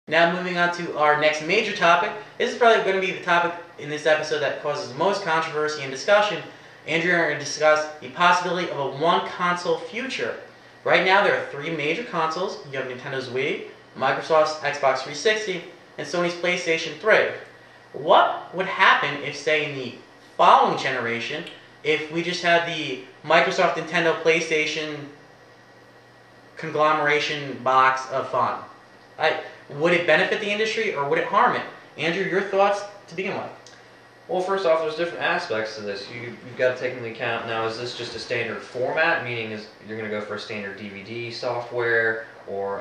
Now moving on to our next major topic. This is probably going to be the topic in this episode that causes the most controversy and discussion. Andrew and I are going to discuss the possibility of a one-console future. Right now there are three major consoles. You have Nintendo's Wii, Microsoft's Xbox 360, and Sony's PlayStation 3. What would happen if, say, in the following generation, if we just had the Microsoft, Nintendo, PlayStation conglomeration box of fun? Would it benefit the industry or would it harm it? Andrew, your thoughts to begin with. Well, first off, there's different aspects to this. You've got to take into account, now, is this just a standard format, meaning is you're going to go for a standard DVD software or,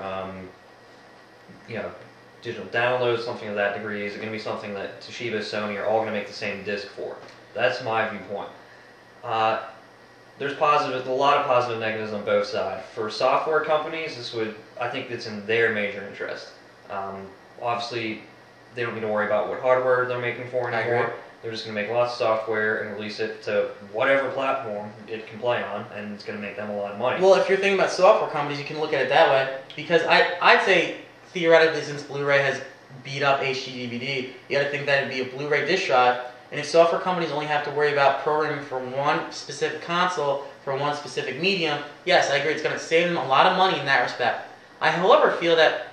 digital download, something of that degree? Is it going to be something that Toshiba, Sony are all going to make the same disc for? That's my viewpoint. There's a lot of positive and negatives on both sides. For software companies, I think it's in their major interest. Obviously, they don't need to worry about what hardware they're making for anymore. They're just going to make lots of software and release it to whatever platform it can play on, and it's going to make them a lot of money. Well, if you're thinking about software companies, you can look at it that way, because I'd say, theoretically, since Blu-ray has beat up HD DVD, you got to think that it'd be a Blu-ray disc drive, and if software companies only have to worry about programming for one specific console, for one specific medium, yes, I agree, it's going to save them a lot of money in that respect. I, however, feel that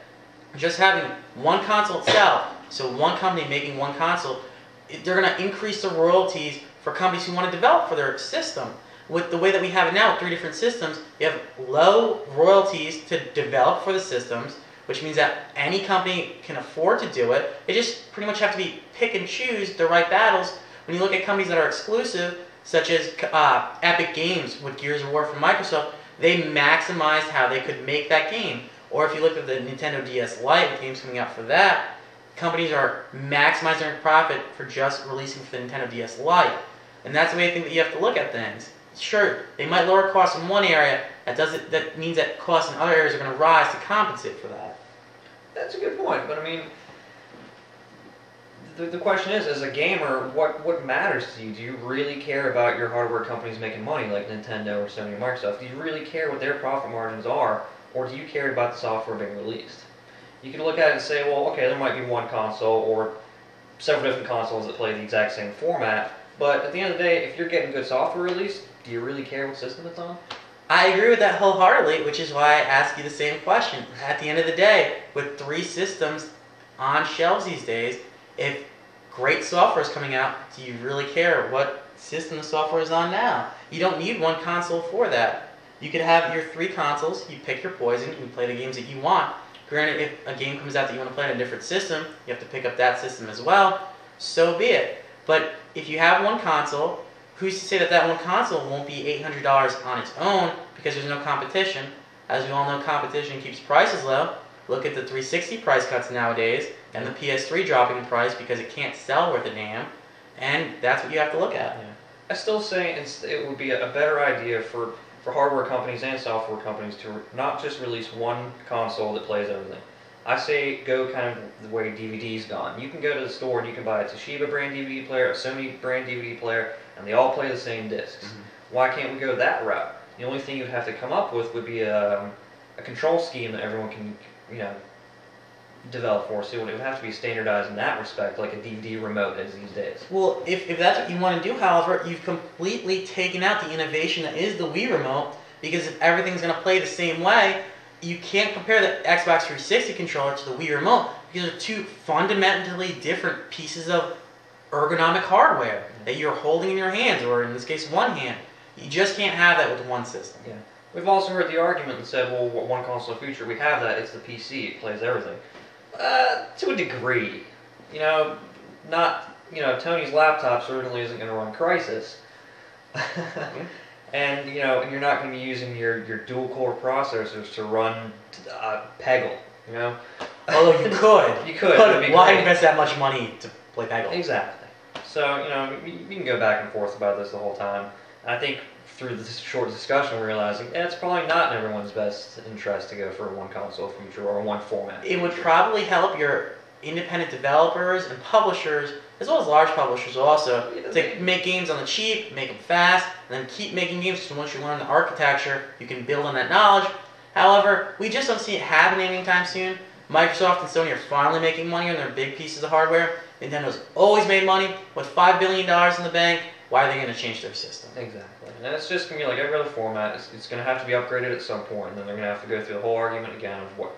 just having one console itself, so one company making one console, they're going to increase the royalties for companies who want to develop for their system. With the way that we have it now, with three different systems, you have low royalties to develop for the systems, which means that any company can afford to do it. They just pretty much have to pick and choose the right battles. When you look at companies that are exclusive, such as Epic Games with Gears of War from Microsoft, they maximized how they could make that game. Or if you look at the Nintendo DS Lite with games coming out for that, companies are maximizing their profit for just releasing for the Nintendo DS Lite. And that's the way I think that you have to look at things. Sure, they might lower costs in one area, that means that costs in other areas are going to rise to compensate for that. That's a good point, but I mean, the question is, as a gamer, what matters to you? Do you really care about your hardware companies making money, like Nintendo or Sony or Microsoft? Do you really care what their profit margins are, or do you care about the software being released? You can look at it and say, well, okay, there might be one console or several different consoles that play the exact same format, but at the end of the day, if you're getting good software released, do you really care what system it's on? I agree with that wholeheartedly, which is why I ask you the same question. At the end of the day, with three systems on shelves these days, if great software is coming out, do you really care what system the software is on now? You don't need one console for that. You could have your three consoles, you pick your poison, you play the games that you want. Granted, if a game comes out that you want to play on a different system, you have to pick up that system as well, so be it. But if you have one console, who's to say that that one console won't be $800 on its own because there's no competition? As we all know, competition keeps prices low. Look at the 360 price cuts nowadays and the PS3 dropping in price because it can't sell worth a damn, and that's what you have to look at. Yeah. I still say it would be a better idea for hardware companies and software companies to not just release one console that plays everything. I say go kind of the way DVD's gone. You can go to the store and you can buy a Toshiba brand DVD player, a Sony brand DVD player, and they all play the same discs. Mm-hmm. Why can't we go that route? The only thing you'd have to come up with would be a control scheme that everyone can, develop for. So it would have to be standardized in that respect, like a DVD remote is these days. Well, if that's what you want to do, however, you've completely taken out the innovation that is the Wii remote, because if everything's going to play the same way, you can't compare the Xbox 360 controller to the Wii remote, because they're two fundamentally different pieces of ergonomic hardware that you're holding in your hands, or in this case, one hand. You just can't have that with one system. Yeah. We've also heard the argument and said, well, one console future, we have that, it's the PC, it plays everything. To a degree. Tony's laptop certainly isn't going to run Crysis. And, you're not going to be using your dual-core processors to run Peggle, Although you could. You could. But why invest that much money to play Peggle? Exactly. So, you can go back and forth about this the whole time. I think through this short discussion, we're realizing it's probably not in everyone's best interest to go for a one-console future or a one format. It would probably help your independent developers and publishers, as well as large publishers also, to make games on the cheap, make them fast, and then keep making games, so once you learn the architecture, you can build on that knowledge. However, we just don't see it happening anytime soon. Microsoft and Sony are finally making money on their big pieces of hardware. Nintendo's always made money. With $5 billion in the bank, why are they going to change their system? Exactly. And it's just going to be like every other format. It's going to have to be upgraded at some point, and then they're going to have to go through the whole argument again of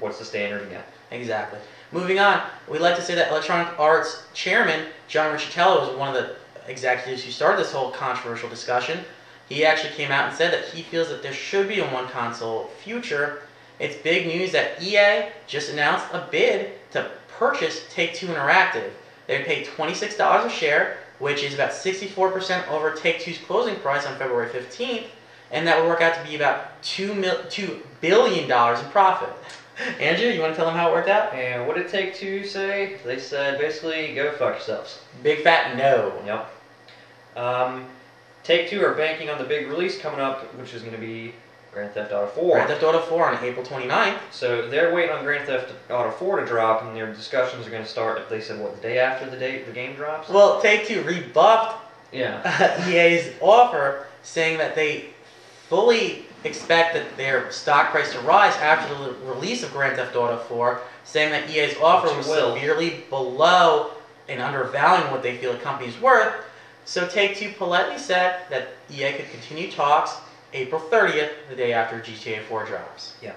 what's the standard again. Exactly. Moving on, we'd like to say that Electronic Arts chairman John Riccitiello was one of the executives who started this whole controversial discussion. He actually came out and said that he feels that there should be a one-console future. It's big news that EA just announced a bid to purchase Take-Two Interactive. They paid $26 a share, which is about 64% over Take-Two's closing price on February 15th, and that would work out to be about $2 billion in profit. Andrew, you want to tell them how it worked out? And what did Take-Two say? They said basically, go fuck yourselves. Big fat no. Yep. Take-Two are banking on the big release coming up, which is going to be Grand Theft Auto 4. Grand Theft Auto 4 on April 29th. So they're waiting on Grand Theft Auto 4 to drop, and their discussions are going to start, if they said, the day after the game drops? Well, Take-Two rebuffed EA's offer, saying that they fully expect that their stock price to rise after the release of Grand Theft Auto 4, saying that EA's offer was severely below and undervaluing what they feel the company's worth. So Take-Two politely said that EA could continue talks April 30th, the day after GTA 4 drops. Yeah.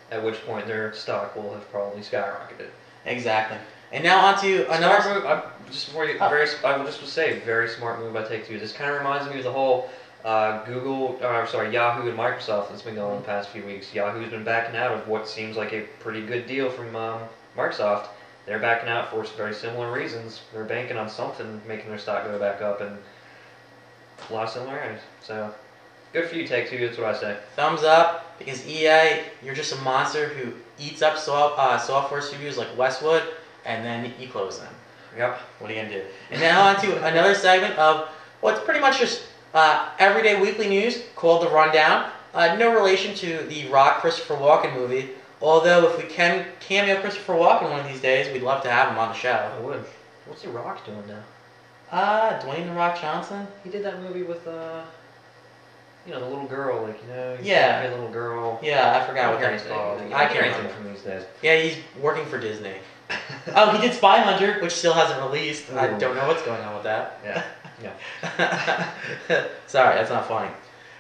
At which point their stock will have probably skyrocketed. Exactly. And now on to another smart move. I will just say, very smart move by Take-Two. This kind of reminds me of the whole Yahoo and Microsoft that's been going on the past few weeks. Yahoo's been backing out of what seems like a pretty good deal from Microsoft. They're backing out for very similar reasons. They're banking on something, making their stock go back up, and a lot of similarities. So, good for you, Take-Two, that's what I say. Thumbs up, because EA, you're just a monster who eats up software studios like Westwood, and then you close them. Yep. What are you going to do? And now on to another segment of what's pretty much just everyday weekly news called The Rundown. No relation to the Rock Christopher Walken movie, although if we can cameo Christopher Walken one of these days, we'd love to have him on the show. I would. What's The Rock doing now? Dwayne The Rock Johnson? He did that movie with, the little girl, yeah. Little girl. Yeah, I forgot what that's called. I can't remember from these days. Yeah, he's working for Disney. Oh, he did Spy Hunter, which still hasn't released. Ooh. I don't know what's going on with that. Yeah. Sorry, that's not funny.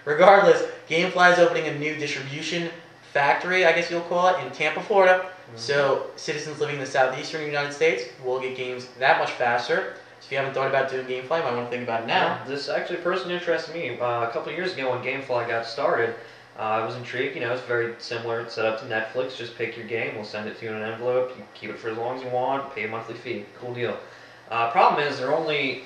Regardless, GameFly is opening a new distribution factory, I guess you'll call it, in Tampa, Florida. Mm-hmm. So citizens living in the southeastern United States will get games that much faster. So if you haven't thought about doing GameFly, you might want to think about it now. Yeah, this actually personally interests me. A couple of years ago when GameFly got started, I was intrigued. It's very similar. It's set up to Netflix. Just pick your game. We'll send it to you in an envelope. You keep it for as long as you want. Pay a monthly fee. Cool deal. Problem is, their only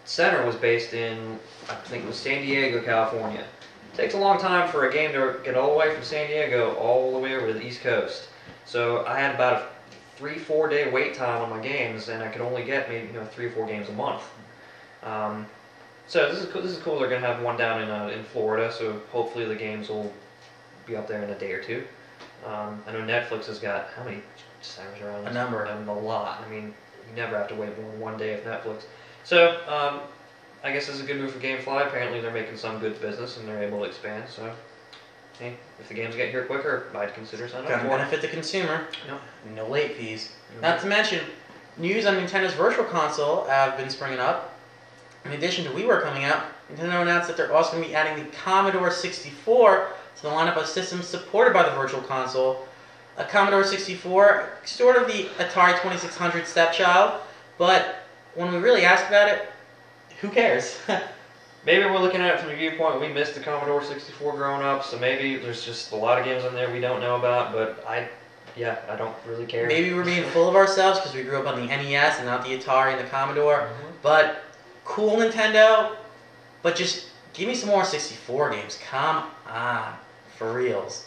center was based in, I think it was San Diego, California. It takes a long time for a game to get all the way from San Diego all the way over to the East Coast. So I had about a 3-4 day wait time on my games, and I could only get maybe 3 or 4 games a month. So this is cool. They're gonna have one down in Florida, so hopefully the games will be up there in a day or two. I know Netflix has got how many centers around this? A number. A lot. I mean, you never have to wait more than 1 day with Netflix. So I guess this is a good move for GameFly. Apparently they're making some good business and they're able to expand. So hey, if the games get here quicker, I'd consider signing up for it. Gonna benefit the consumer. Yep. No late fees. Mm-hmm. Not to mention, news on Nintendo's Virtual Console have been springing up. In addition to WiiWare coming out, Nintendo announced that they're also going to be adding the Commodore 64 to the lineup of systems supported by the Virtual Console. A Commodore 64, sort of the Atari 2600 stepchild, but when we really ask about it, who cares? Maybe we're looking at it from the viewpoint we missed the Commodore 64 growing up, so maybe there's just a lot of games on there we don't know about, but I don't really care. Maybe we're being full of ourselves because we grew up on the NES and not the Atari and the Commodore, but cool Nintendo, but just give me some more 64 games. Come on, for reals.